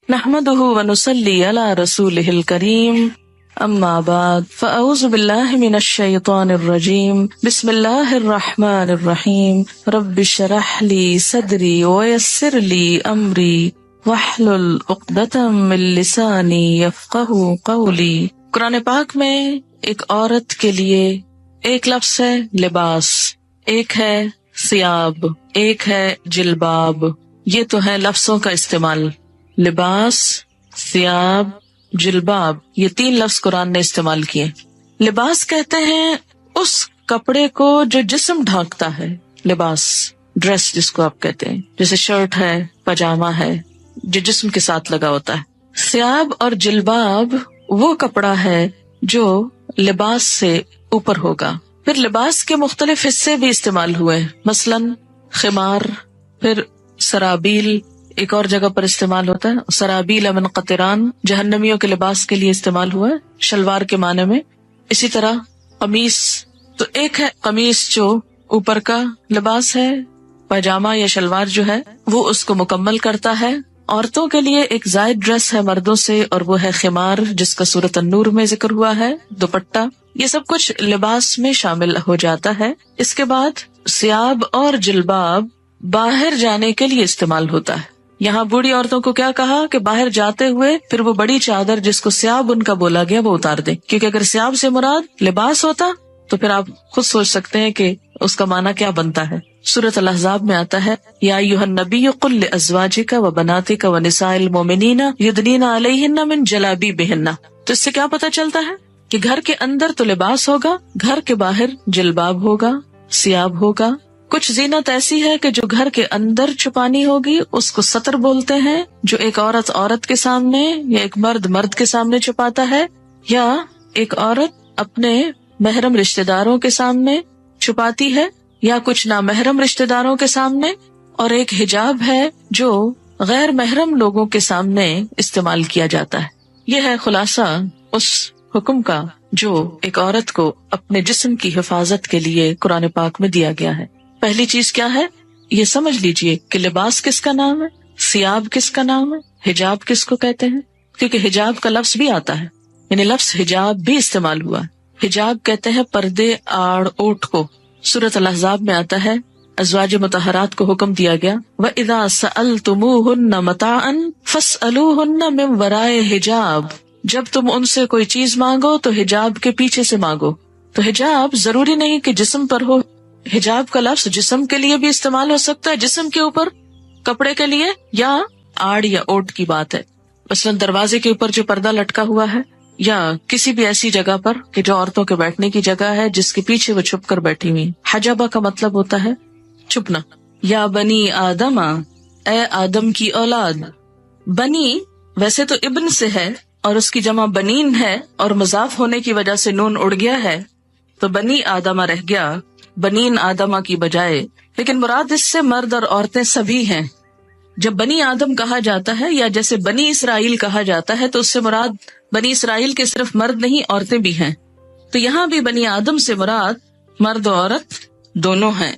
نحمده ونصلي على رسوله الكريم اما بعد فاعوذ بالله من الشيطان الرجيم بسم الله الرحمن الرحيم رب اشرح لي صدري ويسر لي امري واحلل عقدة من لساني يفقهوا قولي۔ قرآن پاک میں ایک عورت کے لیے ایک لفظ ہے لباس، ایک ہے ثیاب، ایک ہے جلباب۔ یہ تو ہے لفظوں کا استعمال، لباس، ثیاب، جلباب، یہ 3 لفظ قرآن نے استعمال کیے۔ لباس کہتے ہیں اس کپڑے کو جو جسم ڈھانکتا ہے، لباس، ڈریس جس کو آپ کہتے ہیں، جیسے شرٹ ہے، پاجامہ ہے، جو جسم کے ساتھ لگا ہوتا ہے۔ ثیاب اور جلباب وہ کپڑا ہے جو لباس سے اوپر ہوگا۔ پھر لباس کے مختلف حصے بھی استعمال ہوئے، مثلاً خمار، پھر سرابیل ایک اور جگہ پر استعمال ہوتا ہے، سرابیل من قطران جہنمیوں کے لباس کے لیے استعمال ہوا ہے شلوار کے معنی میں۔ اسی طرح قمیص، تو ایک ہے قمیص جو اوپر کا لباس ہے، پاجامہ یا شلوار جو ہے وہ اس کو مکمل کرتا ہے۔ عورتوں کے لیے ایک زائد ڈریس ہے مردوں سے، اور وہ ہے خمار جس کا سورۃ النور میں ذکر ہوا ہے، دوپٹہ، یہ سب کچھ لباس میں شامل ہو جاتا ہے۔ اس کے بعد ثیاب اور جلباب باہر جانے کے لیے استعمال ہوتا ہے۔ یہاں بوڑھی عورتوں کو کیا کہا کہ باہر جاتے ہوئے پھر وہ بڑی چادر جس کو ثیاب ان کا بولا گیا وہ اتار دیں، کیونکہ اگر ثیاب سے مراد لباس ہوتا تو پھر آپ خود سوچ سکتے ہیں کہ اس کا معنی کیا بنتا ہے۔ سورۃ الاحزاب میں آتا ہے یا ایھا النبی قل لازواجک وبناتک ونساء المؤمنین یدنین علیہن من جلابیبہن۔ تو اس سے کیا پتہ چلتا ہے کہ گھر کے اندر تو لباس ہوگا، گھر کے باہر جلباب ہوگا، ثیاب ہوگا۔ کچھ زینت ایسی ہے کہ جو گھر کے اندر چھپانی ہوگی اس کو ستر بولتے ہیں، جو ایک عورت عورت کے سامنے یا ایک مرد مرد کے سامنے چھپاتا ہے، یا ایک عورت اپنے محرم رشتہ داروں کے سامنے چھپاتی ہے، یا کچھ نامحرم رشتہ داروں کے سامنے، اور ایک حجاب ہے جو غیر محرم لوگوں کے سامنے استعمال کیا جاتا ہے۔ یہ ہے خلاصہ اس حکم کا جو ایک عورت کو اپنے جسم کی حفاظت کے لیے قرآن پاک میں دیا گیا ہے۔ پہلی چیز کیا ہے یہ سمجھ لیجئے کہ لباس کس کا نام ہے، ثیاب کس کا نام ہے، حجاب کس کو کہتے ہیں، کیونکہ حجاب کا لفظ بھی آتا ہے، یعنی لفظ حجاب بھی استعمال ہوا ہے۔ حجاب کہتے ہیں پردے، آڑ، اوٹ کو۔ سورۃ الاحزاب میں آتا ہے ازواج مطہرات کو حکم دیا گیا وَإِذَا سَأَلْتُمُوهُنَّ مَتَاعًا فَاسْأَلُوهُنَّ مِن وَرَاءِ حِجَاب، جب تم ان سے کوئی چیز مانگو تو حجاب کے پیچھے سے مانگو۔ تو حجاب ضروری نہیں کہ جسم پر ہو، حجاب کا لفظ جسم کے لیے بھی استعمال ہو سکتا ہے، جسم کے اوپر کپڑے کے لیے، یا آڑ یا اوٹ کی بات ہے، مثلاً دروازے کے اوپر جو پردہ لٹکا ہوا ہے، یا کسی بھی ایسی جگہ پر کہ جو عورتوں کے بیٹھنے کی جگہ ہے جس کے پیچھے وہ چھپ کر بیٹھی ہوئی۔ حجابہ کا مطلب ہوتا ہے چھپنا۔ یا بنی آدم، اے آدم کی اولاد۔ بنی ویسے تو ابن سے ہے اور اس کی جمع بنین ہے، اور مضاف ہونے کی وجہ سے نون اڑ گیا ہے تو بنی آدمہ رہ گیا بنین آدمہ کی بجائے، لیکن مراد اس سے مرد اور عورتیں سبھی ہیں۔ جب بنی آدم کہا جاتا ہے یا جیسے بنی اسرائیل کہا جاتا ہے تو اس سے مراد بنی اسرائیل کے صرف مرد نہیں عورتیں بھی ہیں، تو یہاں بھی بنی آدم سے مراد مرد و عورت دونوں ہیں۔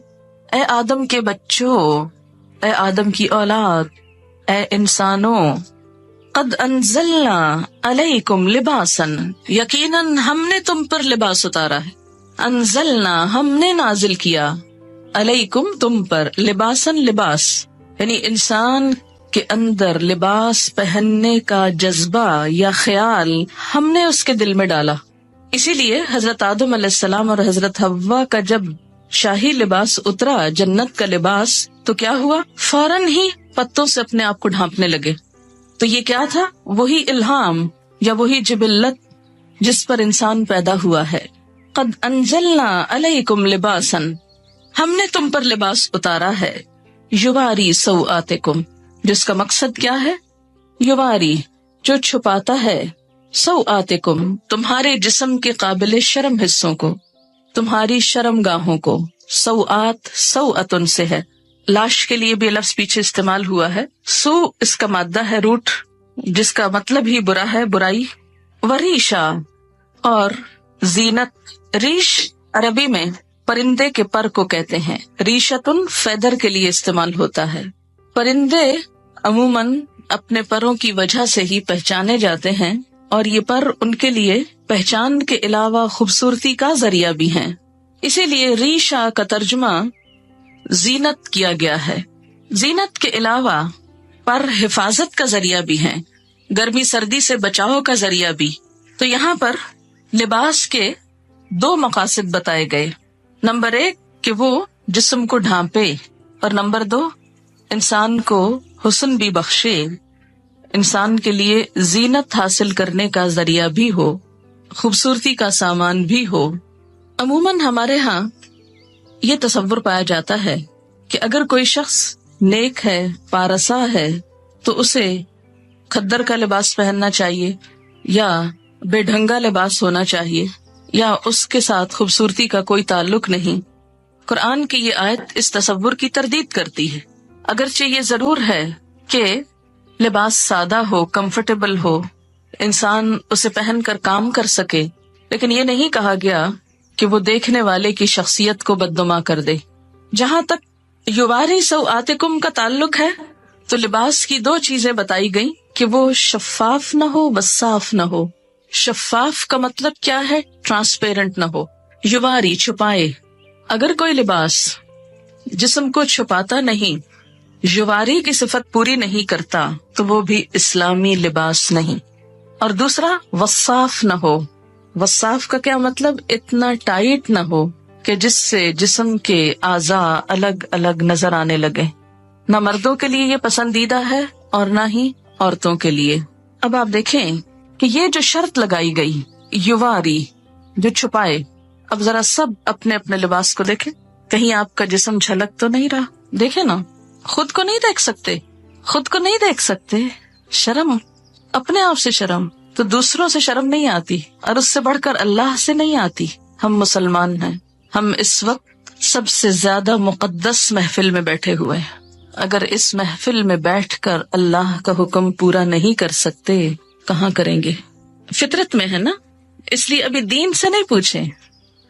اے آدم کے بچوں، اے آدم کی اولاد، اے انسانوں، قد انزلنا علیکم لباسا، یقیناً ہم نے تم پر لباس اتارا ہے۔ انزلنا ہم نے نازل کیا، علیکم تم پر، لباسن لباس، یعنی انسان کے اندر لباس پہننے کا جذبہ یا خیال ہم نے اس کے دل میں ڈالا۔ اسی لیے حضرت آدم علیہ السلام اور حضرت حوا کا جب شاہی لباس اترا، جنت کا لباس، تو کیا ہوا؟ فوراً ہی پتوں سے اپنے آپ کو ڈھانپنے لگے۔ تو یہ کیا تھا؟ وہی الہام یا وہی جبلت جس پر انسان پیدا ہوا ہے۔ قد انزلنا علیکم لباسا، ہم نے تم پر لباس اتارا ہے، یواری سوآتکم، جس کا مقصد کیا ہے؟ یواری، جو چھپاتا ہے، سوآتکم، تمہارے جسم کے قابل شرم حصوں کو، تمہاری شرم گاہوں کو۔ سوآت سوآتن سے ہے، لاش کے لیے بھی لفظ پیچھے استعمال ہوا ہے۔ سو اس کا مادہ ہے روٹ، جس کا مطلب ہی برا ہے، برائی۔ وریشا، اور زینت۔ ریش عربی میں پرندے کے پر کو کہتے ہیں، ریشتن فیدر کے لیے استعمال ہوتا ہے۔ پرندے عموماً اپنے پروں کی وجہ سے ہی پہچانے جاتے ہیں، اور یہ پر ان کے لیے پہچان کے علاوہ خوبصورتی کا ذریعہ بھی ہیں۔ اسی لیے ریشہ کا ترجمہ زینت کیا گیا ہے۔ زینت کے علاوہ پر حفاظت کا ذریعہ بھی ہیں، گرمی سردی سے بچاؤ کا ذریعہ بھی۔ تو یہاں پر لباس کے دو مقاصد بتائے گئے، نمبر 1 کہ وہ جسم کو ڈھانپے، اور نمبر 2 انسان کو حسن بھی بخشے، انسان کے لیے زینت حاصل کرنے کا ذریعہ بھی ہو، خوبصورتی کا سامان بھی ہو۔ عموماً ہمارے ہاں یہ تصور پایا جاتا ہے کہ اگر کوئی شخص نیک ہے، پارسا ہے، تو اسے کھدر کا لباس پہننا چاہیے، یا بے ڈھنگا لباس ہونا چاہیے، یا اس کے ساتھ خوبصورتی کا کوئی تعلق نہیں۔ قرآن کی یہ آیت اس تصور کی تردید کرتی ہے۔ اگرچہ یہ ضرور ہے کہ لباس سادہ ہو، کمفرٹیبل ہو، انسان اسے پہن کر کام کر سکے، لیکن یہ نہیں کہا گیا کہ وہ دیکھنے والے کی شخصیت کو بدنما کر دے۔ جہاں تک یواری سوآتکم کا تعلق ہے تو لباس کی 2 چیزیں بتائی گئیں کہ وہ شفاف نہ ہو، وصاف نہ ہو۔ شفاف کا مطلب کیا ہے؟ ٹرانسپیرنٹ نہ ہو، یواری چھپائے۔ اگر کوئی لباس جسم کو چھپاتا نہیں، یواری کی صفت پوری نہیں کرتا، تو وہ بھی اسلامی لباس نہیں۔ اور دوسرا وصاف نہ ہو۔ وصاف کا کیا مطلب؟ اتنا ٹائٹ نہ ہو کہ جس سے جسم کے اعضاء الگ الگ نظر آنے لگے۔ نہ مردوں کے لیے یہ پسندیدہ ہے اور نہ ہی عورتوں کے لیے۔ اب آپ دیکھیں کہ یہ جو شرط لگائی گئی، یواری، جو چھپائے، اب ذرا سب اپنے اپنے لباس کو دیکھیں، کہیں آپ کا جسم جھلک تو نہیں رہا؟ دیکھیں نا، خود کو نہیں دیکھ سکتے، خود کو نہیں دیکھ سکتے، شرم، اپنے آپ سے شرم، تو دوسروں سے شرم نہیں آتی، اور اس سے بڑھ کر اللہ سے نہیں آتی۔ ہم مسلمان ہیں، ہم اس وقت سب سے زیادہ مقدس محفل میں بیٹھے ہوئے ہیں۔ اگر اس محفل میں بیٹھ کر اللہ کا حکم پورا نہیں کر سکتے، کہاں کریں گے؟ فطرت میں ہے نا، اس لیے ابھی دین سے نہیں پوچھیں،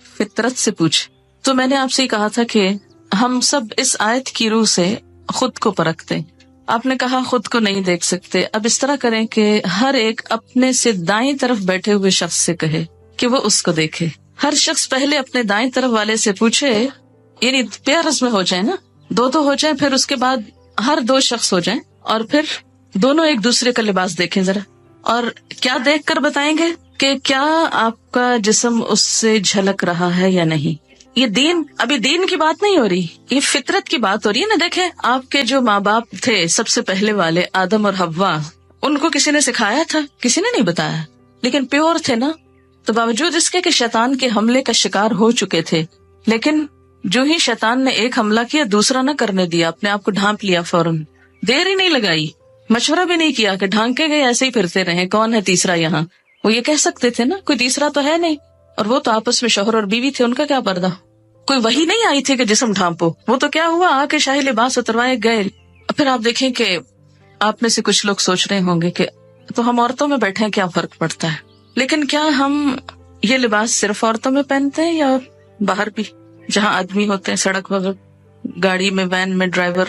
فطرت سے پوچھیں۔ تو میں نے آپ سے کہا تھا کہ ہم سب اس آیت کی روح سے خود کو پرکھتے۔ آپ نے کہا خود کو نہیں دیکھ سکتے، اب اس طرح کریں کہ ہر ایک اپنے سے دائیں طرف بیٹھے ہوئے شخص سے کہے کہ وہ اس کو دیکھے۔ ہر شخص پہلے اپنے دائیں طرف والے سے پوچھے، یعنی پیئرز میں ہو جائیں نا، 2 ہو جائیں، پھر اس کے بعد ہر 2 شخص ہو جائیں، اور پھر دونوں ایک دوسرے کا لباس دیکھیں ذرا، اور کیا دیکھ کر بتائیں گے کہ کیا آپ کا جسم اس سے جھلک رہا ہے یا نہیں۔ یہ دین، ابھی دین کی بات نہیں ہو رہی، یہ فطرت کی بات ہو رہی ہے نا۔ دیکھیں آپ کے جو ماں باپ تھے سب سے پہلے والے، آدم اور حوا، ان کو کسی نے سکھایا تھا؟ کسی نے نہیں بتایا، لیکن پیور تھے نا۔ تو باوجود اس کے کہ شیطان کے حملے کا شکار ہو چکے تھے، لیکن جو ہی شیطان نے ایک حملہ کیا دوسرا نہ کرنے دیا، اپنے آپ کو ڈھانپ لیا فوراً، دیر ہی نہیں لگائی، مشورہ بھی نہیں کیا کہ ڈھانکے گئے ایسے ہی پھرتے رہے، کون ہے تیسرا یہاں؟ وہ یہ کہہ سکتے تھے نا کوئی تیسرا تو ہے نہیں، اور وہ تو آپس میں شوہر اور بیوی تھے، ان کا کیا پردہ؟ کوئی وحی نہیں آئی تھی کہ جسم ڈھانپو، وہ تو کیا ہوا، آ کے شاہی لباس اتروائے گئے۔ پھر آپ دیکھیں کہ آپ میں سے کچھ لوگ سوچ رہے ہوں گے کہ تو ہم عورتوں میں بیٹھے ہیں، کیا فرق پڑتا ہے؟ لیکن کیا ہم یہ لباس صرف عورتوں میں پہنتے ہیں یا باہر بھی، جہاں آدمی ہوتے ہیں سڑک وغیرہ، گاڑی میں، وین میں، ڈرائیور،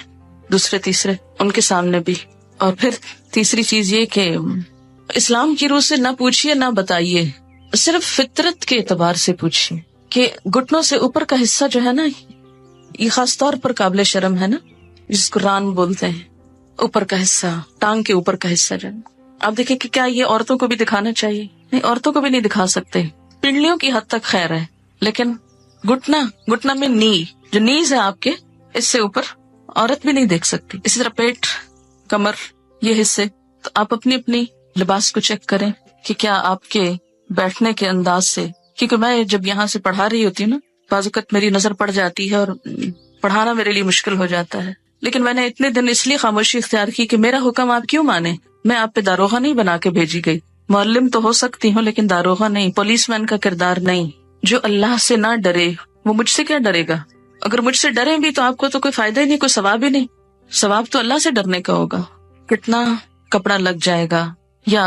دوسرے تیسرے، ان کے سامنے بھی؟ اور پھر تیسری چیز یہ کہ اسلام کی روح سے نہ پوچھیے نہ بتائیے، صرف فطرت کے اعتبار سے پوچھیے کہ گھٹنوں سے اوپر کا حصہ جو ہے نا، یہ خاص طور پر قابل شرم ہے نا، جس کو ران بولتے ہیں، اوپر کا حصہ، ٹانگ کے اوپر کا حصہ جو ہے، آپ دیکھیں کہ کیا یہ عورتوں کو بھی دکھانا چاہیے؟ نہیں، عورتوں کو بھی نہیں دکھا سکتے، پنڈلیوں کی حد تک خیر ہے، لیکن گھٹنا میں نی، جو نیز ہے آپ کے، اس سے اوپر عورت بھی نہیں دیکھ سکتی۔ اسی طرح پیٹ، کمر، یہ حصے، تو آپ اپنی اپنی لباس کو چیک کریں کہ کیا آپ کے بیٹھنے کے انداز سے، کیونکہ میں جب یہاں سے پڑھا رہی ہوتی ہوں نا، بعض اوقات میری نظر پڑ جاتی ہے اور پڑھانا میرے لیے مشکل ہو جاتا ہے، لیکن میں نے اتنے دن اس لیے خاموشی اختیار کی کہ میرا حکم آپ کیوں مانے؟ میں آپ پہ داروغہ نہیں بنا کے بھیجی گئی، معلم تو ہو سکتی ہوں لیکن داروغہ نہیں، پولیس مین کا کردار نہیں۔ جو اللہ سے نہ ڈرے وہ مجھ سے کیا ڈرے گا؟ اگر مجھ سے ڈرے بھی تو آپ کو تو کوئی فائدہ ہی نہیں، کوئی ثواب ہی نہیں، ثواب تو اللہ سے ڈرنے کا ہوگا۔ کتنا کپڑا لگ جائے گا، یا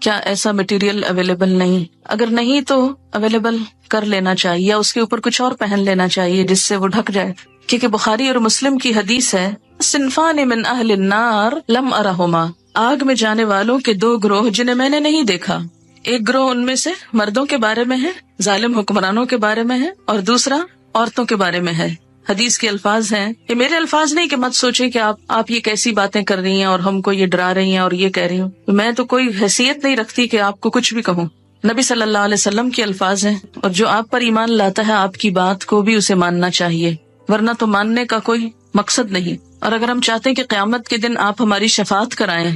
کیا ایسا مٹیریل اویلیبل نہیں؟ اگر نہیں تو اویلیبل کر لینا چاہیے، یا اس کے اوپر کچھ اور پہن لینا چاہیے جس سے وہ ڈھک جائے، کیونکہ بخاری اور مسلم کی حدیث ہے، صنفان من اہل النار لم ارہما آگ میں جانے والوں کے دو گروہ جنہیں میں نے نہیں دیکھا. ایک گروہ ان میں سے مردوں کے بارے میں ہے، ظالم حکمرانوں کے بارے میں ہے، اور دوسرا عورتوں کے بارے میں ہے. حدیث کے الفاظ ہیں، یہ میرے الفاظ نہیں کہ مت سوچیں کہ آپ یہ کیسی باتیں کر رہی ہیں اور ہم کو یہ ڈرا رہی ہیں اور یہ کہہ رہی ہوں. میں تو کوئی حیثیت نہیں رکھتی کہ آپ کو کچھ بھی کہوں. نبی صلی اللہ علیہ وسلم کے الفاظ ہیں، اور جو آپ پر ایمان لاتا ہے آپ کی بات کو بھی اسے ماننا چاہیے، ورنہ تو ماننے کا کوئی مقصد نہیں. اور اگر ہم چاہتے ہیں کہ قیامت کے دن آپ ہماری شفاعت کرائیں،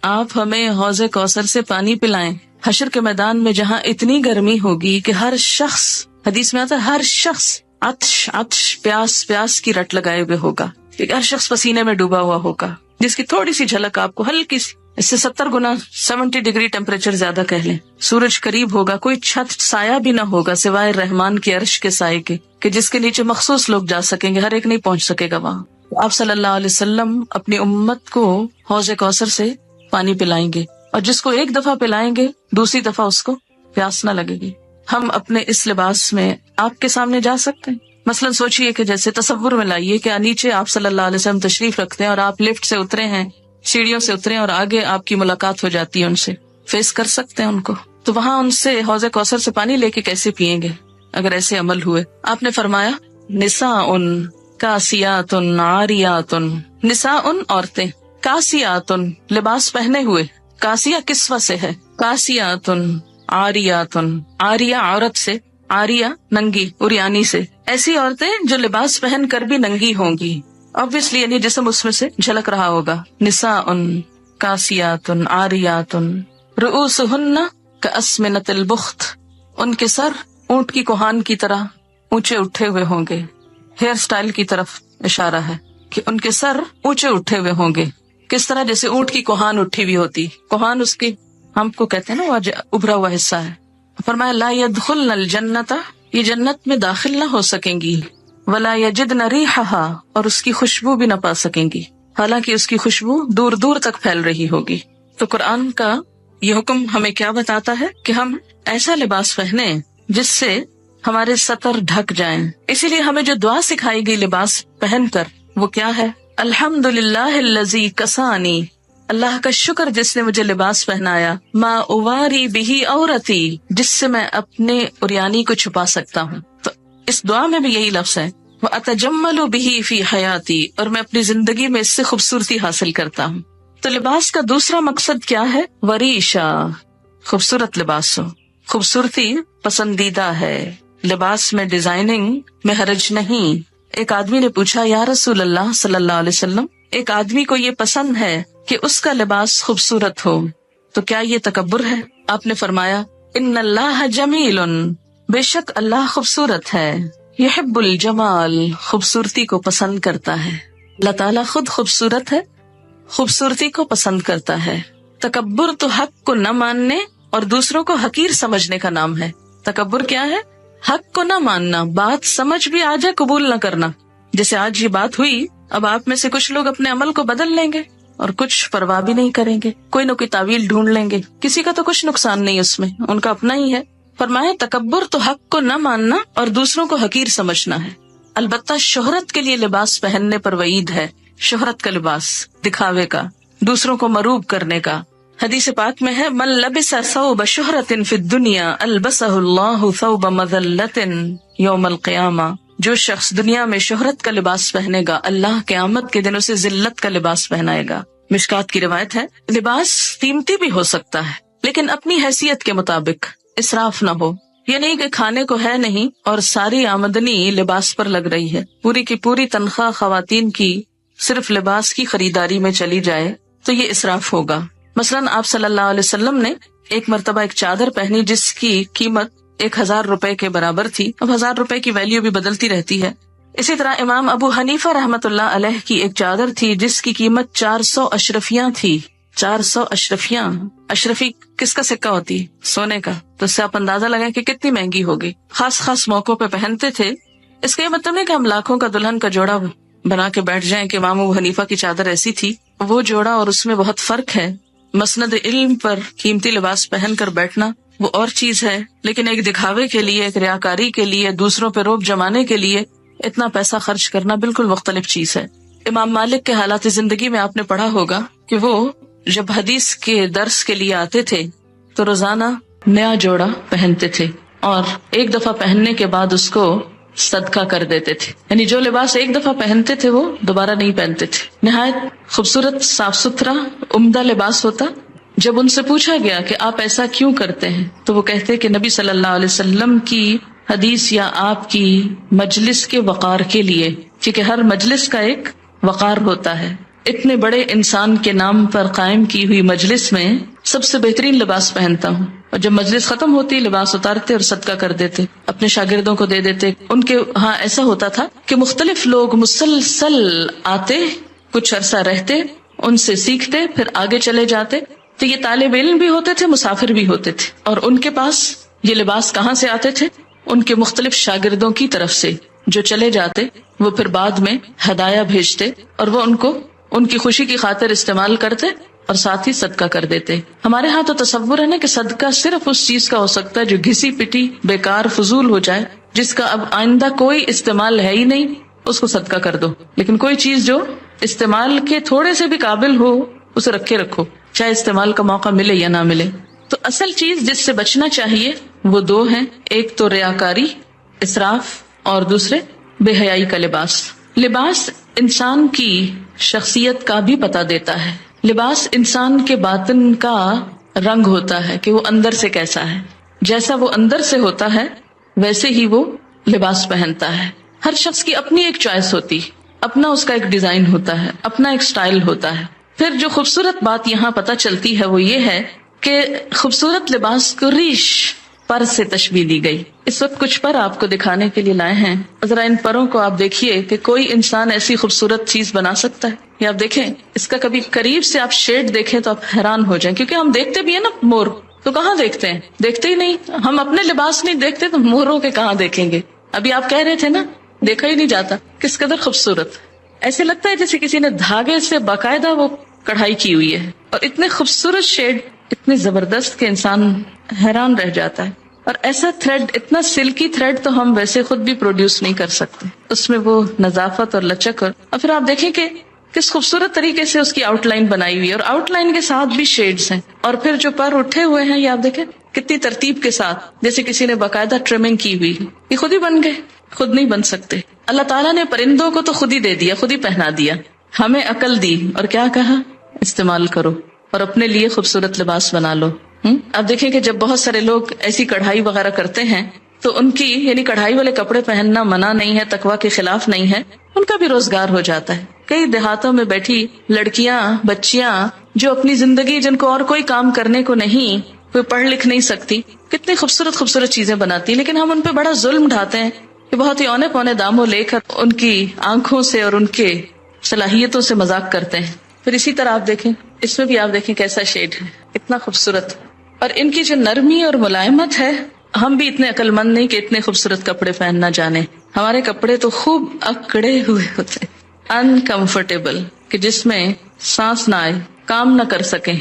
آپ ہمیں حوض کوثر سے پانی پلائیں، حشر کے میدان میں جہاں اتنی گرمی ہوگی کہ ہر شخص، حدیث میں آتا ہے ہر شخص عطش پیاس کی رٹ لگائے ہوئے ہوگا، ہر شخص پسینے میں ڈوبا ہوا ہوگا، جس کی تھوڑی سی جھلک آپ کو ہلکی سی، اس سے 70 گنا 70 ڈگری ٹیمپریچر زیادہ کہہ لیں. سورج قریب ہوگا، کوئی چھت سایہ بھی نہ ہوگا سوائے رحمان کے عرش کے سائے کے، کہ جس کے نیچے مخصوص لوگ جا سکیں گے، ہر ایک نہیں پہنچ سکے گا وہاں. آپ صلی اللہ علیہ وسلم اپنی امت کو حوض کوثر سے پانی پلائیں گے، اور جس کو ایک دفعہ پلائیں گے دوسری دفعہ اس کو پیاس نہ لگے گی. ہم اپنے اس لباس میں آپ کے سامنے جا سکتے ہیں. مثلاً سوچئے کہ جیسے تصور میں لائیے کہ نیچے آپ صلی اللہ علیہ وسلم تشریف رکھتے ہیں اور آپ لفٹ سے اترے ہیں، سیڑھیوں سے اترے اور آگے آپ کی ملاقات ہو جاتی ہے ان سے، فیس کر سکتے ہیں ان کو، تو وہاں ان سے حوض کوثر سے پانی لے کے کیسے پئیں گے اگر ایسے عمل ہوئے. آپ نے فرمایا نساء کاسیات عاریات، نساء عورتیں، کاسیات لباس پہنے ہوئے، کاسیہ کسوہ سے ہے، کاسیات عاریات، عاریہ عورت سے، عاریہ ننگی، عریانی سے، ایسی عورتیں جو لباس پہن کر بھی ننگی ہوں گی، obviously یعنی جسم اس میں سے جھلک رہا ہوگا. نساء کاسیات عاریات رؤوسہن کاسمنۃ البخت، ان کے سر اونٹ کی کوہان کی طرح اونچے اٹھے ہوئے ہوں گے. ہیئر سٹائل کی طرف اشارہ ہے کہ ان کے سر اونچے اٹھے ہوئے ہوں گے. کس طرح؟ جیسے اونٹ کی کوہان اٹھی ہوئی ہوتی، کوہان اس کی ہم کو کہتے ہیں نا وہ ابھرا ہوا حصہ ہے. فرمایا لا يدخلن الجنت، یہ جنت میں داخل نہ ہو سکیں گی، ولا یجدن ریحھا، اور اس کی خوشبو بھی نہ پا سکیں گی، حالانکہ اس کی خوشبو دور دور تک پھیل رہی ہوگی. تو قرآن کا یہ حکم ہمیں کیا بتاتا ہے کہ ہم ایسا لباس پہنیں جس سے ہمارے سطر ڈھک جائیں. اسی لیے ہمیں جو دعا سکھائی گئی لباس پہن کر وہ کیا ہے؟ الحمدللہ الذی کسانی، اللہ کا شکر جس نے مجھے لباس پہنایا، ما اواری بہی عورتی، جس سے میں اپنے عریانی کو چھپا سکتا ہوں. تو اس دعا میں بھی یہی لفظ ہے، وَأَتَجَمَّلُ بِهِ فِي حَيَاتِي، اور میں اپنی زندگی میں اس سے خوبصورتی حاصل کرتا ہوں. تو لباس کا دوسرا مقصد کیا ہے؟ وریشا، خوبصورت لباس ہو. خوبصورتی پسندیدہ ہے، لباس میں ڈیزائننگ میں حرج نہیں. ایک آدمی نے پوچھا یا رسول اللہ صلی اللہ علیہ وسلم، ایک آدمی کو یہ پسند ہے کہ اس کا لباس خوبصورت ہو، تو کیا یہ تکبر ہے؟ آپ نے فرمایا ان اللہ جمیل، بے شک اللہ خوبصورت ہے، یحب الجمال، خوبصورتی کو پسند کرتا ہے. اللہ تعالیٰ خود خوبصورت ہے، خوبصورتی کو پسند کرتا ہے. تکبر تو حق کو نہ ماننے اور دوسروں کو حقیر سمجھنے کا نام ہے. تکبر کیا ہے؟ حق کو نہ ماننا، بات سمجھ بھی آ جائے قبول نہ کرنا. جیسے آج یہ بات ہوئی، اب آپ میں سے کچھ لوگ اپنے عمل کو بدل لیں گے اور کچھ پرواہ بھی نہیں کریں گے، کوئی نہ کوئی تعویل ڈھونڈ لیں گے. کسی کا تو کچھ نقصان نہیں اس میں، ان کا اپنا ہی ہے. فرمایا تکبر تو حق کو نہ ماننا اور دوسروں کو حقیر سمجھنا ہے. البتہ شہرت کے لیے لباس پہننے پر وعید ہے. شہرت کا لباس، دکھاوے کا، دوسروں کو مروب کرنے کا. حدیث پاک میں ہے من لبس ثوب شہرت فی الدنیا البسہ اللہ ثوب مذلت یوم القیامہ، جو شخص دنیا میں شہرت کا لباس پہنے گا اللہ قیامت کے دن اسے ذلت کا لباس پہنائے گا. مشکات کی روایت ہے. لباس قیمتی بھی ہو سکتا ہے لیکن اپنی حیثیت کے مطابق، اسراف نہ ہو. یہ نہیں کہ کھانے کو ہے نہیں اور ساری آمدنی لباس پر لگ رہی ہے، پوری کی پوری تنخواہ خواتین کی صرف لباس کی خریداری میں چلی جائے تو یہ اسراف ہوگا. مثلاً آپ صلی اللہ علیہ وسلم نے ایک مرتبہ ایک چادر پہنی جس کی قیمت 1000 روپے کے برابر تھی. اب 1000 روپے کی ویلیو بھی بدلتی رہتی ہے. اسی طرح امام ابو حنیفہ رحمۃ اللہ علیہ کی ایک چادر تھی جس کی قیمت 400 اشرفیاں تھی. 400 اشرفیاں، اشرفی کس کا سکہ ہوتی؟ سونے کا. تو اس سے آپ اندازہ لگائیں کہ کتنی مہنگی ہوگی. خاص موقعوں پہ پہنتے تھے. اس کا یہ مطلب نہیں کہ ہم لاکھوں کا دلہن کا جوڑا بنا کے بیٹھ جائیں کہ امام ابو حنیفہ کی چادر ایسی تھی. وہ جوڑا اور اس میں بہت فرق ہے. مسند علم پر قیمتی لباس پہن کر بیٹھنا وہ اور چیز ہے، لیکن ایک دکھاوے کے لیے، ایک ریاکاری کے لیے، دوسروں پہ روب جمانے کے لیے اتنا پیسہ خرچ کرنا بالکل مختلف چیز ہے. امام مالک کے حالات زندگی میں آپ نے پڑھا ہوگا کہ وہ جب حدیث کے درس کے لیے آتے تھے تو روزانہ نیا جوڑا پہنتے تھے اور ایک دفعہ پہننے کے بعد اس کو صدقہ کر دیتے تھے. یعنی جو لباس ایک دفعہ پہنتے تھے وہ دوبارہ نہیں پہنتے تھے. نہایت خوبصورت، صاف ستھرا، عمدہ لباس ہوتا. جب ان سے پوچھا گیا کہ آپ ایسا کیوں کرتے ہیں تو وہ کہتے کہ نبی صلی اللہ علیہ وسلم کی حدیث یا آپ کی مجلس کے وقار کے لیے، کیونکہ ہر مجلس کا ایک وقار ہوتا ہے. اتنے بڑے انسان کے نام پر قائم کی ہوئی مجلس میں سب سے بہترین لباس پہنتا ہوں، اور جب مجلس ختم ہوتی لباس اتارتے اور صدقہ کر دیتے، اپنے شاگردوں کو دے دیتے. ان کے ہاں ایسا ہوتا تھا کہ مختلف لوگ مسلسل آتے، کچھ عرصہ رہتے، ان سے سیکھتے، پھر آگے چلے جاتے. تو یہ طالب علم بھی ہوتے تھے، مسافر بھی ہوتے تھے، اور ان کے پاس یہ لباس کہاں سے آتے تھے؟ ان کے مختلف شاگردوں کی طرف سے جو چلے جاتے. وہ پھر بعد میں ہدایہ بھیجتے اور وہ ان کو ان کی خوشی کی خاطر استعمال کرتے اور ساتھ ہی صدقہ کر دیتے. ہمارے ہاں تو تصور ہے نا کہ صدقہ صرف اس چیز کا ہو سکتا ہے جو گھسی پٹی، بیکار، فضول ہو جائے، جس کا اب آئندہ کوئی استعمال ہے ہی نہیں، اس کو صدقہ کر دو. لیکن کوئی چیز جو استعمال کے تھوڑے سے بھی قابل ہو اسے رکھے رکھو، چاہے استعمال کا موقع ملے یا نہ ملے. تو اصل چیز جس سے بچنا چاہیے وہ دو ہیں، ایک تو ریاکاری، اسراف، اور دوسرے بے حیائی کا لباس. لباس انسان کی شخصیت کا بھی پتہ دیتا ہے. لباس انسان کے باطن کا رنگ ہوتا ہے کہ وہ اندر سے کیسا ہے. جیسا وہ اندر سے ہوتا ہے ویسے ہی وہ لباس پہنتا ہے. ہر شخص کی اپنی ایک چوائس ہوتی، اپنا اس کا ایک ڈیزائن ہوتا ہے، اپنا ایک سٹائل ہوتا ہے. پھر جو خوبصورت بات یہاں پتہ چلتی ہے وہ یہ ہے کہ خوبصورت لباس کو ریش، پر سے تشبیہ دی گئی. اس وقت کچھ پر آپ کو دکھانے کے لیے لائے ہیں. ذرا ان پروں کو آپ دیکھیے کہ کوئی انسان ایسی خوبصورت چیز بنا سکتا ہے. یہ آپ دیکھیں، اس کا کبھی قریب سے آپ شیڈ دیکھیں تو آپ حیران ہو جائیں، کیونکہ ہم دیکھتے بھی ہیں نا مور، تو کہاں دیکھتے ہیں؟ دیکھتے ہی نہیں. ہم اپنے لباس نہیں دیکھتے تو موروں کے کہاں دیکھیں گے؟ ابھی آپ کہہ رہے تھے نا، دیکھا ہی نہیں جاتا. کس قدر خوبصورت، ایسے لگتا ہے جیسے کسی نے دھاگے سے باقاعدہ وہ کڑھائی کی ہوئی ہے، اور اتنے خوبصورت شیڈ، اتنے زبردست کہ انسان حیران رہ جاتا ہے. اور ایسا تھریڈ، اتنا سلکی تھریڈ تو ہم ویسے خود بھی پروڈیوس نہیں کر سکتے. اس میں وہ نظافت اور لچک، اور پھر آپ دیکھیں کہ کس خوبصورت طریقے سے اس کی آؤٹ لائن بنائی ہوئی ہے، اور آؤٹ لائن کے ساتھ بھی شیڈز ہیں. اور پھر جو پر اٹھے ہوئے ہیں یہ آپ دیکھیں کتنی ترتیب کے ساتھ، جیسے کسی نے باقاعدہ ٹرمنگ کی ہوئی. یہ خود ہی بن گئے، خود نہیں بن سکتے. اللہ تعالیٰ نے پرندوں کو تو خود ہی دے دیا، خود ہی پہنا دیا. ہمیں عقل دی اور کیا کہا؟ استعمال کرو اور اپنے لیے خوبصورت لباس بنا لو. اب دیکھیں کہ جب بہت سارے لوگ ایسی کڑھائی وغیرہ کرتے ہیں تو ان کی، یعنی کڑھائی والے کپڑے پہننا منع نہیں ہے، تقویٰ کے خلاف نہیں ہے، ان کا بھی روزگار ہو جاتا ہے. کئی دیہاتوں میں بیٹھی لڑکیاں، بچیاں جو اپنی زندگی، جن کو اور کوئی کام کرنے کو نہیں، کوئی پڑھ لکھ نہیں سکتی، کتنی خوبصورت خوبصورت چیزیں بناتی، لیکن ہم ان پہ بڑا ظلم ڈھاتے ہیں کہ بہت ہی اونے پونے داموں لے کر ان کی آنکھوں سے اور ان کے صلاحیتوں سے مذاق کرتے ہیں. پھر اسی طرح آپ دیکھیں، اس میں بھی آپ دیکھیں کیسا شیڈ ہے، اتنا خوبصورت. اور ان کی جو نرمی اور ملائمت ہے، ہم بھی اتنے عقل مند نہیں کہ اتنے خوبصورت کپڑے پہننا جانے. ہمارے کپڑے تو خوب اکڑے ہوئے ہوتے، انکمفرٹیبل، کہ جس میں سانس نہ آئے، کام نہ کر سکیں.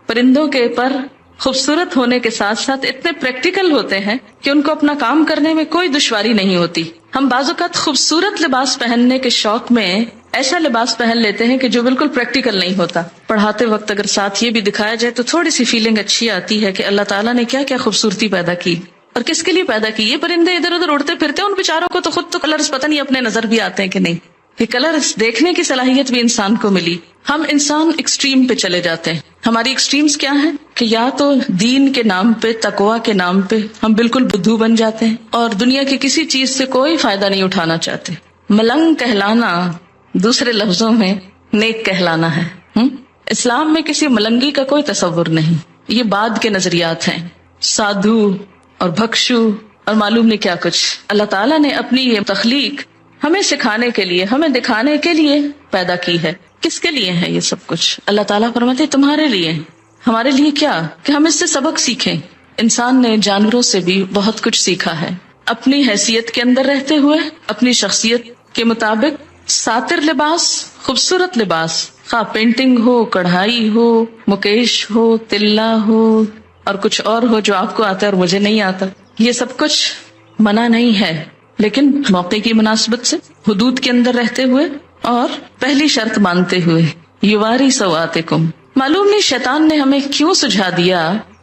پرندوں کے پر خوبصورت ہونے کے ساتھ ساتھ اتنے پریکٹیکل ہوتے ہیں کہ ان کو اپنا کام کرنے میں کوئی دشواری نہیں ہوتی. ہم بعض اوقات خوبصورت لباس پہننے کے شوق میں ایسا لباس پہن لیتے ہیں کہ جو بالکل پریکٹیکل نہیں ہوتا. پڑھاتے وقت اگر ساتھ یہ بھی دکھایا جائے تو تھوڑی سی فیلنگ اچھی آتی ہے کہ اللہ تعالیٰ نے کیا کیا خوبصورتی پیدا کی اور کس کے لیے پیدا کی. یہ پرندے ادھر ادھر اڑتے پھرتے، ان بیچاروں کو تو خود تو کلرز پتہ نہیں اپنے نظر بھی آتے ہیں کہ نہیں. یہ کلرز دیکھنے کی صلاحیت بھی انسان کو ملی. ہم انسان ایکسٹریم پہ چلے جاتے ہیں. ہماری ایکسٹریمز کیا ہیں کہ یا تو دین کے نام پہ، تقویٰ کے نام پہ ہم بالکل بدھو بن جاتے ہیں اور دنیا کی کسی چیز سے کوئی فائدہ نہیں اٹھانا چاہتے. ملنگ کہلانا دوسرے لفظوں میں نیک کہلانا ہے. اسلام میں کسی ملنگی کا کوئی تصور نہیں. یہ بعد کے نظریات ہیں، سادھو اور بھکشو اور معلوم نہیں کیا کچھ. اللہ تعالیٰ نے اپنی یہ تخلیق ہمیں سکھانے کے لیے، ہمیں دکھانے کے لیے پیدا کی ہے. کس کے لیے ہے یہ سب کچھ؟ اللہ تعالیٰ فرماتے تمہارے لیے. ہمارے لیے کیا؟ کہ ہم اس سے سبق سیکھیں. انسان نے جانوروں سے بھی بہت کچھ سیکھا ہے. اپنی حیثیت کے اندر رہتے ہوئے، اپنی شخصیت کے مطابق ساتر لباس، خوبصورت لباس، خواہ پینٹنگ ہو، کڑھائی ہو، مکیش ہو، تلہ ہو اور کچھ اور ہو جو آپ کو آتا ہے اور مجھے نہیں آتا، یہ سب کچھ منع نہیں ہے، لیکن موقع کی مناسبت سے، حدود کے اندر رہتے ہوئے اور پہلی شرط مانتے ہوئے. یواری سواتکم، معلوم نہیں شیطان نے ہمیں کیوں سجھا دیا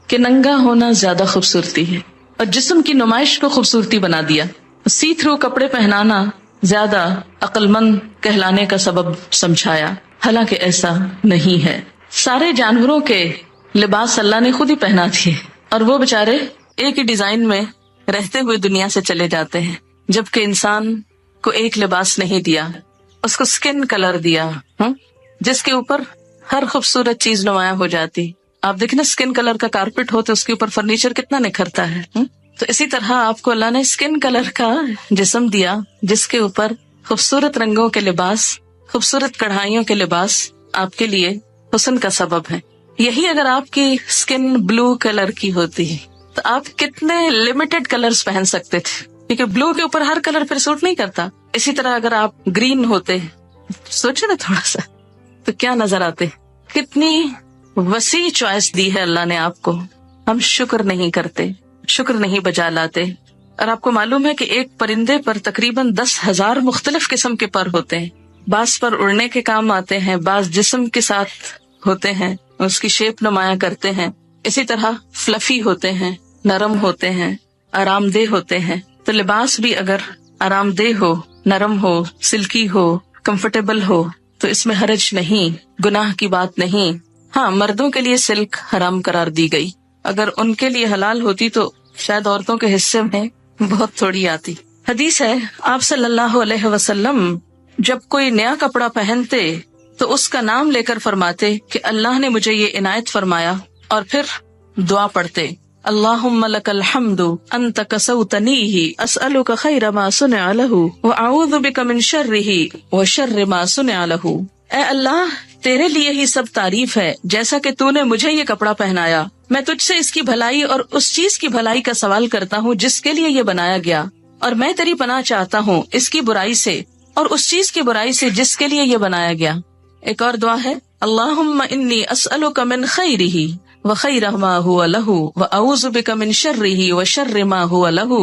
کہ ننگا ہونا زیادہ خوبصورتی ہے اور جسم کی نمائش کو خوبصورتی بنا دیا. سی تھرو کپڑے پہنانا زیادہ عقل مند کہلانے کا سبب سمجھایا، حالانکہ ایسا نہیں ہے. سارے جانوروں کے لباس اللہ نے خود ہی پہنا دیے اور وہ بےچارے ایک ہی ڈیزائن میں رہتے ہوئے دنیا سے چلے جاتے ہیں، جبکہ انسان کو ایک لباس نہیں دیا، اس کو سکن کلر دیا جس کے اوپر ہر خوبصورت چیز نمایاں ہو جاتی. آپ دیکھیں نا سکن کلر کا کارپیٹ ہو تو اس کے اوپر فرنیچر کتنا نکھرتا ہے. تو اسی طرح آپ کو اللہ نے سکن کلر کا جسم دیا جس کے اوپر خوبصورت رنگوں کے لباس، خوبصورت کڑھائیوں کے لباس آپ کے لیے حسن کا سبب ہے. یہی اگر آپ کی سکن بلو کلر کی ہوتی تو آپ کتنے لمیٹڈ کلرز پہن سکتے تھے، کیونکہ بلو کے اوپر ہر کلر پھر سوٹ نہیں کرتا. اسی طرح اگر آپ گرین ہوتے، سوچے نا تھوڑا سا، تو کیا نظر آتے. کتنی وسیع چوائس دی ہے اللہ نے آپ کو، ہم شکر نہیں کرتے، شکر نہیں بجا لاتے. اور آپ کو معلوم ہے کہ ایک پرندے پر تقریباً 10,000 مختلف قسم کے پر ہوتے ہیں. بعض پر اڑنے کے کام آتے ہیں، بعض جسم کے ساتھ ہوتے ہیں، اس کی شیپ نمایاں کرتے ہیں. اسی طرح فلفی ہوتے ہیں، نرم ہوتے ہیں، آرام دہ ہوتے ہیں. تو لباس بھی اگر آرام دہ ہو، نرم ہو، سلکی ہو، کمفرٹیبل ہو تو اس میں حرج نہیں، گناہ کی بات نہیں. ہاں، مردوں کے لیے سلک حرام قرار دی گئی، اگر ان کے لیے حلال ہوتی تو شاید عورتوں کے حصے میں بہت تھوڑی آتی. حدیث ہے آپ صلی اللہ علیہ وسلم جب کوئی نیا کپڑا پہنتے تو اس کا نام لے کر فرماتے کہ اللہ نے مجھے یہ عنایت فرمایا، اور پھر دعا پڑھتے اللہم لک الحمد انت کسوتنیہ اسألک خیر ما صنع لہ واعوذ بک من شرہ وشر ما صنع لہ. اے اللہ، تیرے لیے ہی سب تعریف ہے، جیسا کہ تو نے مجھے یہ کپڑا پہنایا، میں تجھ سے اس کی بھلائی اور اس چیز کی بھلائی کا سوال کرتا ہوں جس کے لیے یہ بنایا گیا، اور میں تیری پناہ چاہتا ہوں اس کی برائی سے اور اس چیز کی برائی سے جس کے لیے یہ بنایا گیا. ایک اور دعا ہے اللہم انی اسألک من خیرہ وخیر ما ہوا لہ واعوذ بک من شرہ وشر ما ہوا لہ.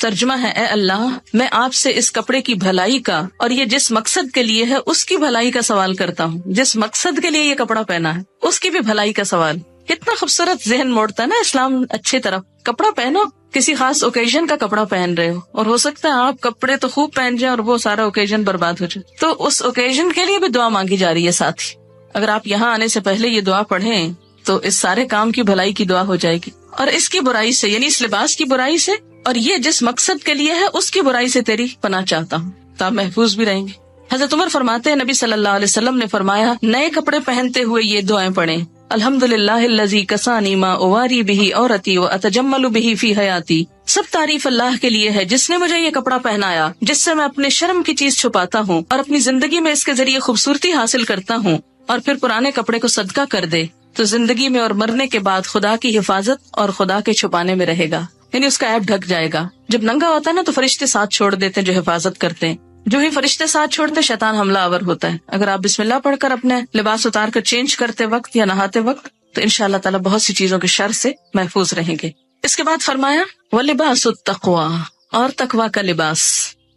ترجمہ ہے اے اللہ، میں آپ سے اس کپڑے کی بھلائی کا اور یہ جس مقصد کے لیے ہے اس کی بھلائی کا سوال کرتا ہوں، جس مقصد کے لیے یہ کپڑا پہنا ہے اس کی بھی بھلائی کا سوال. کتنا خوبصورت ذہن موڑتا ہے نا اسلام اچھی طرف. کپڑا پہنو، کسی خاص اوکیزن کا کپڑا پہن رہے ہو، اور ہو سکتا ہے آپ کپڑے تو خوب پہن جائیں اور وہ سارا اوکیزن برباد ہو جائے، تو اس اوکیزن کے لیے بھی دعا مانگی جا رہی ہے. ساتھ ہی اگر آپ یہاں آنے سے پہلے یہ دعا پڑھیں تو اس سارے کام کی بھلائی کی دعا ہو جائے گی، اور اس کی برائی سے یعنی اس لباس کی برائی سے اور یہ جس مقصد کے لیے ہے اس کی برائی سے تیری پناہ چاہتا ہوں، تو آپ محفوظ بھی رہیں گے. حضرت عمر فرماتے ہیں نبی صلی اللہ علیہ وسلم نے فرمایا نئے کپڑے پہنتے ہوئے یہ دعائیں پڑھیں الحمدللہ الذی کسانی ما اواری بہ عورتی واتجمل بہ فی حیاتی. سب تعریف اللہ کے لیے ہے جس نے مجھے یہ کپڑا پہنایا جس سے میں اپنے شرم کی چیز چھپاتا ہوں اور اپنی زندگی میں اس کے ذریعے خوبصورتی حاصل کرتا ہوں، اور پھر پرانے کپڑے کو صدقہ کر دے تو زندگی میں اور مرنے کے بعد خدا کی حفاظت اور خدا کے چھپانے میں رہے گا، یعنی اس کا عیب ڈھک جائے گا. جب ننگا ہوتا ہے نا تو فرشتے ساتھ چھوڑ دیتے ہیں جو حفاظت کرتے ہیں. جو ہی فرشتے ساتھ چھوڑتے شیطان حملہ آور ہوتا ہے. اگر آپ بسم اللہ پڑھ کر اپنے لباس اتار کر چینج کرتے وقت یا نہاتے وقت تو انشاءاللہ تعالی بہت سی چیزوں کے شر سے محفوظ رہیں گے. اس کے بعد فرمایا وَلِبَاسُ التَّقْوَى، اور تقویٰ کا لباس.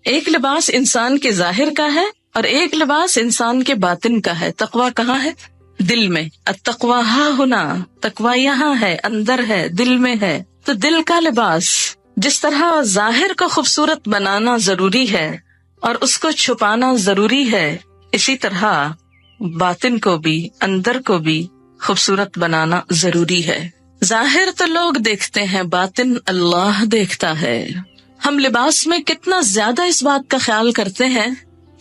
ایک لباس انسان کے ظاہر کا ہے اور ایک لباس انسان کے باطن کا ہے. تقویٰ کہاں ہے؟ دل میں. التقویٰ ہاں ہونا، تقویٰ یہاں ہے، اندر ہے، دل میں ہے. تو دل کا لباس جس طرح ظاہر کو خوبصورت بنانا ضروری ہے اور اس کو چھپانا ضروری ہے، اسی طرح باطن کو بھی، اندر کو بھی خوبصورت بنانا ضروری ہے. ظاہر تو لوگ دیکھتے ہیں، باطن اللہ دیکھتا ہے. ہم لباس میں کتنا زیادہ اس بات کا خیال کرتے ہیں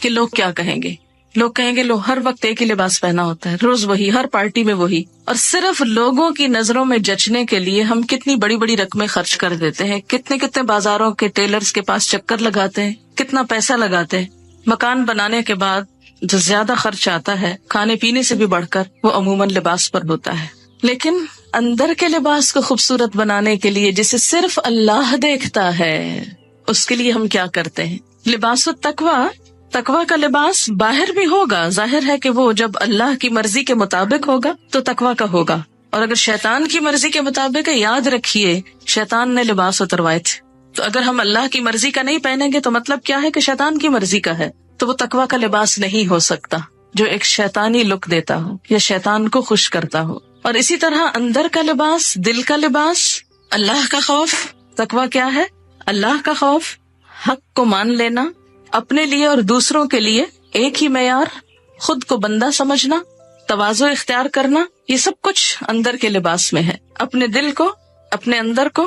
کہ لوگ کیا کہیں گے. لوگ کہیں گے لو ہر وقت ایک ہی لباس پہنا ہوتا ہے، روز وہی، ہر پارٹی میں وہی، اور صرف لوگوں کی نظروں میں جچنے کے لیے ہم کتنی بڑی بڑی رقمیں خرچ کر دیتے ہیں، کتنے بازاروں کے ٹیلرز کے پاس چکر لگاتے ہیں، کتنا پیسہ لگاتے ہیں. مکان بنانے کے بعد جو زیادہ خرچ آتا ہے کھانے پینے سے بھی بڑھ کر وہ عموماً لباس پر ہوتا ہے. لیکن اندر کے لباس کو خوبصورت بنانے کے لیے جسے صرف اللہ دیکھتا ہے اس کے لیے ہم کیا کرتے ہیں؟ لباس التقویٰ، تقویٰ کا لباس باہر بھی ہوگا. ظاہر ہے کہ وہ جب اللہ کی مرضی کے مطابق ہوگا تو تقویٰ کا ہوگا، اور اگر شیطان کی مرضی کے مطابق ہے، یاد رکھیے شیطان نے لباس اتروائے تھے. تو اگر ہم اللہ کی مرضی کا نہیں پہنیں گے تو مطلب کیا ہے کہ شیطان کی مرضی کا ہے، تو وہ تقویٰ کا لباس نہیں ہو سکتا. جو ایک شیطانی لک دیتا ہو یا شیطان کو خوش کرتا ہو. اور اسی طرح اندر کا لباس، دل کا لباس اللہ کا خوف. تقویٰ کیا ہے؟ اللہ کا خوف، حق کو مان لینا، اپنے لیے اور دوسروں کے لیے ایک ہی معیار، خود کو بندہ سمجھنا، تواضع اختیار کرنا، یہ سب کچھ اندر کے لباس میں ہے. اپنے دل کو، اپنے اندر کو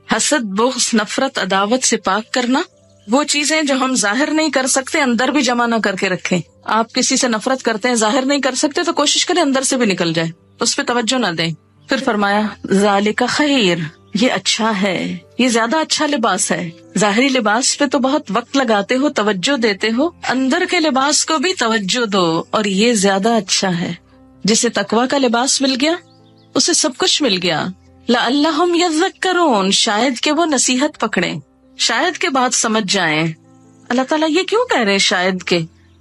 حسد، بغض، نفرت، عداوت سے پاک کرنا. وہ چیزیں جو ہم ظاہر نہیں کر سکتے اندر بھی جمع نہ کر کے رکھیں. آپ کسی سے نفرت کرتے ہیں، ظاہر نہیں کر سکتے تو کوشش کریں اندر سے بھی نکل جائے، اس پہ توجہ نہ دیں. پھر فرمایا ذالک خیر، یہ اچھا ہے، یہ زیادہ اچھا لباس ہے. ظاہری لباس پہ تو بہت وقت لگاتے ہو، توجہ دیتے ہو، اندر کے لباس کو بھی توجہ دو، اور یہ زیادہ اچھا ہے. جسے تقویٰ کا لباس مل گیا اسے سب کچھ مل گیا. لعلہم یذکرون، شاید کہ وہ نصیحت پکڑیں، شاید کے بات سمجھ جائیں. اللہ تعالیٰ یہ کیوں کہہ رہے ہیں شاید کے؟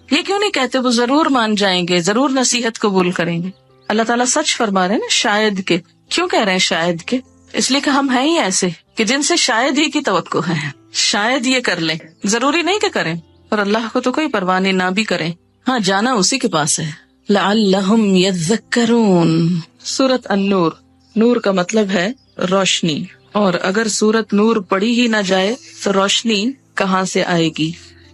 یہ کیوں نہیں کہتے وہ ضرور مان جائیں گے، ضرور نصیحت قبول کریں گے؟ اللہ تعالیٰ سچ فرما رہے ہیں نا. شاید کے کیوں کہہ رہے ہیں؟ شاید کے اس لیے کہ ہم ہیں ہی ایسے کہ جن سے شاید ہی کی توقع ہے. شاید یہ کر لیں، ضروری نہیں کہ کریں، اور اللہ کو تو کوئی پرواہ نہیں، نہ بھی کریں. ہاں، جانا اسی کے پاس ہے. لعلہم یذکرون. سورۃ النور، نور کا مطلب ہے روشنی، اور اگر سورۃ نور پڑھی ہی نہ جائے تو روشنی کہاں سے آئے گی؟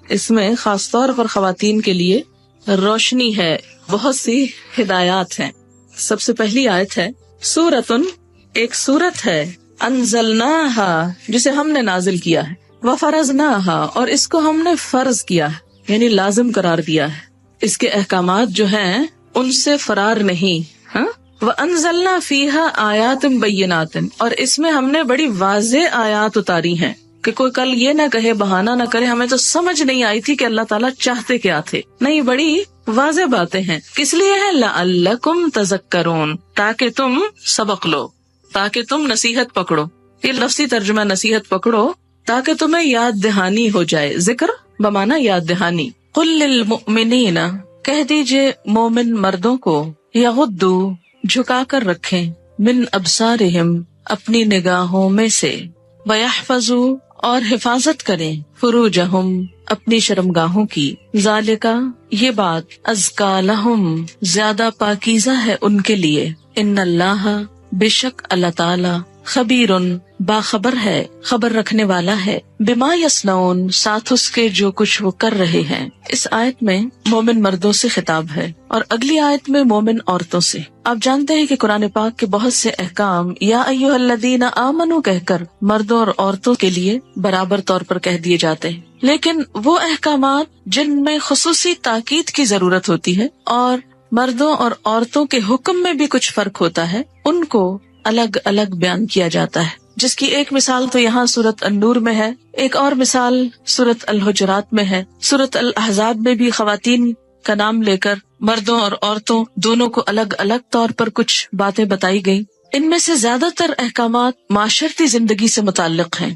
اس میں خاص طور پر خواتین کے لیے روشنی ہے، بہت سی ہدایات ہیں. سب سے پہلی آیت ہے سورۃن، ایک سورت ہے، انزلناہا، جسے ہم نے نازل کیا ہے، وفرضناہا، اور اس کو ہم نے فرض کیا ہے، یعنی لازم قرار دیا ہے. اس کے احکامات جو ہیں ان سے فرار نہیں. ہاں، وَأَنزَلْنَا فِيهَا آيَاتٍ بَيِّنَاتٍ، اور اس میں ہم نے بڑی واضح آیات اتاری ہیں کہ کوئی کل یہ نہ کہے، بہانہ نہ کرے ہمیں تو سمجھ نہیں آئی تھی کہ اللہ تعالیٰ چاہتے کیا تھے. نہیں، بڑی واضح باتیں ہیں. کس لیے ہے؟ لَعَلَّكُمْ تَذَكَّرُونَ، تاکہ تم سبق لو، تاکہ تم نصیحت پکڑو. یہ لفظی ترجمہ نصیحت پکڑو، تاکہ تمہیں یاد دہانی ہو جائے. ذکر بمانا یاد دہانی. قُلْ لِلْمُؤْمِنِينَ، کہہ دیجئے مومن مردوں کو، یغضوا، جھکا کر رکھیں، من ابصارہم، اپنی نگاہوں میں سے، ویحفظوا، اور حفاظت کریں، فروجہم، اپنی شرمگاہوں کی. ذالک، یہ بات، ازکا لہم، زیادہ پاکیزہ ہے ان کے لیے. ان اللہ، بے شک اللہ تعالی، خبیرن، باخبر ہے، خبر رکھنے والا ہے، بما یصنعون، ساتھ اس کے جو کچھ وہ کر رہے ہیں. اس آیت میں مومن مردوں سے خطاب ہے اور اگلی آیت میں مومن عورتوں سے. آپ جانتے ہیں کہ قرآن پاک کے بہت سے احکام یا ایھا الذین آمنوا کہہ کر مردوں اور عورتوں کے لیے برابر طور پر کہہ دیے جاتے ہیں، لیکن وہ احکامات جن میں خصوصی تاکید کی ضرورت ہوتی ہے اور مردوں اور عورتوں کے حکم میں بھی کچھ فرق ہوتا ہے، ان کو الگ الگ بیان کیا جاتا ہے. جس کی ایک مثال تو یہاں سورۃ النور میں ہے، ایک اور مثال سورۃ الحجرات میں ہے. سورۃ الاحزاب میں بھی خواتین کا نام لے کر مردوں اور عورتوں دونوں کو الگ الگ طور پر کچھ باتیں بتائی گئی. ان میں سے زیادہ تر احکامات معاشرتی زندگی سے متعلق ہیں.